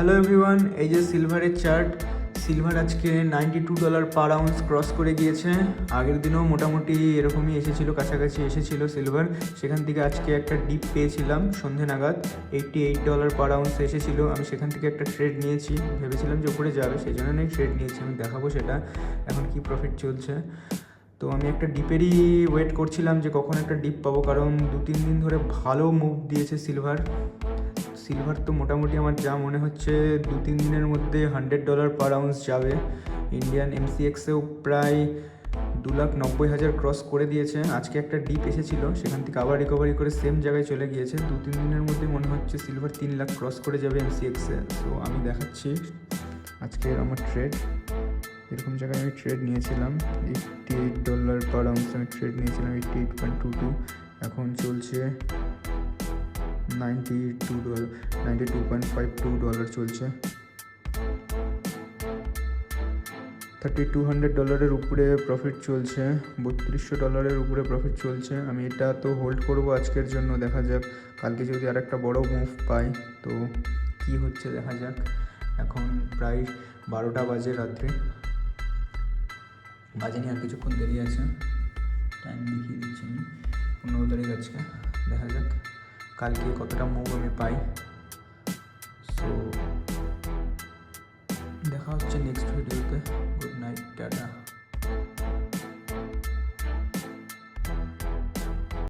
Hello everyone, এই যে সিলভারের চার্ট। সিলভার আজকে $92 পার আউন্স ক্রস করে গিয়েছে। আগের দিনও মোটামুটি এরকমই এসেছিলো, কাছাকাছি এসেছিলো সিলভার। সেখান থেকে আজকে একটা ডিপ পেয়েছিলাম সন্ধে নাগাদ, $88 পার আউন্স এসেছিলো। আমি সেখান থেকে একটা ট্রেড নিয়েছি, ভেবেছিলাম যে উপরে যাবে, সেই জন্য আমি ট্রেড নিয়েছি। আমি দেখাবো সেটা এখন কি প্রফিট চলছে। তো আমি একটা ডিপেরই ওয়েট করছিলাম যে কখন একটা ডিপ পাবো, কারণ 2-3 দিন ধরে ভালো মুভ দিয়েছে সিলভার। তো মোটামুটি আমার যা মনে হচ্ছে 2-3 দিনের মধ্যে $100 পার আউন্স যাবে। ইন্ডিয়ান এমসিএক্সেও প্রায় 2,90,000 ক্রস করে দিয়েছে। আজকে একটা ডিপ এসেছিল, সেখান থেকে আবার রিকভারি করে সেম জায়গায় চলে গিয়েছে। 2-3 দিনের মধ্যে মনে হচ্ছে সিলভার 3 লাখ ক্রস করে যাবে এমসিএক্সে। তো আমি দেখাচ্ছি আজকের আমার ট্রেড। এরকম জায়গায় আমি ট্রেড নিয়েছিলাম, $88 পার আউন্স আমি ট্রেড নিয়েছিলাম, 88.22। এখন চলছে $92.52 চলছে। $3,200 উপরে প্রফিট চলছে, $3,200 উপরে প্রফিট চলছে। আমি এটা তো হোল্ড করব আজকের জন্য, দেখা যাক কালকে যদি আর একটা বড়ো মুভ পাই তো কি হচ্ছে দেখা যাক। এখন প্রায় 12টা বাজে রাত্রে, বাজেনি আর কিছুক্ষণ দেরি আছে। টাইম দেখিয়ে দিচ্ছি আমি, 15 তারিখ আজকে। দেখা যাক কালকে কতটা মুভ আমি পাই। সো দেখা হচ্ছে নেক্সট ভিডিওতে। Good night, tata.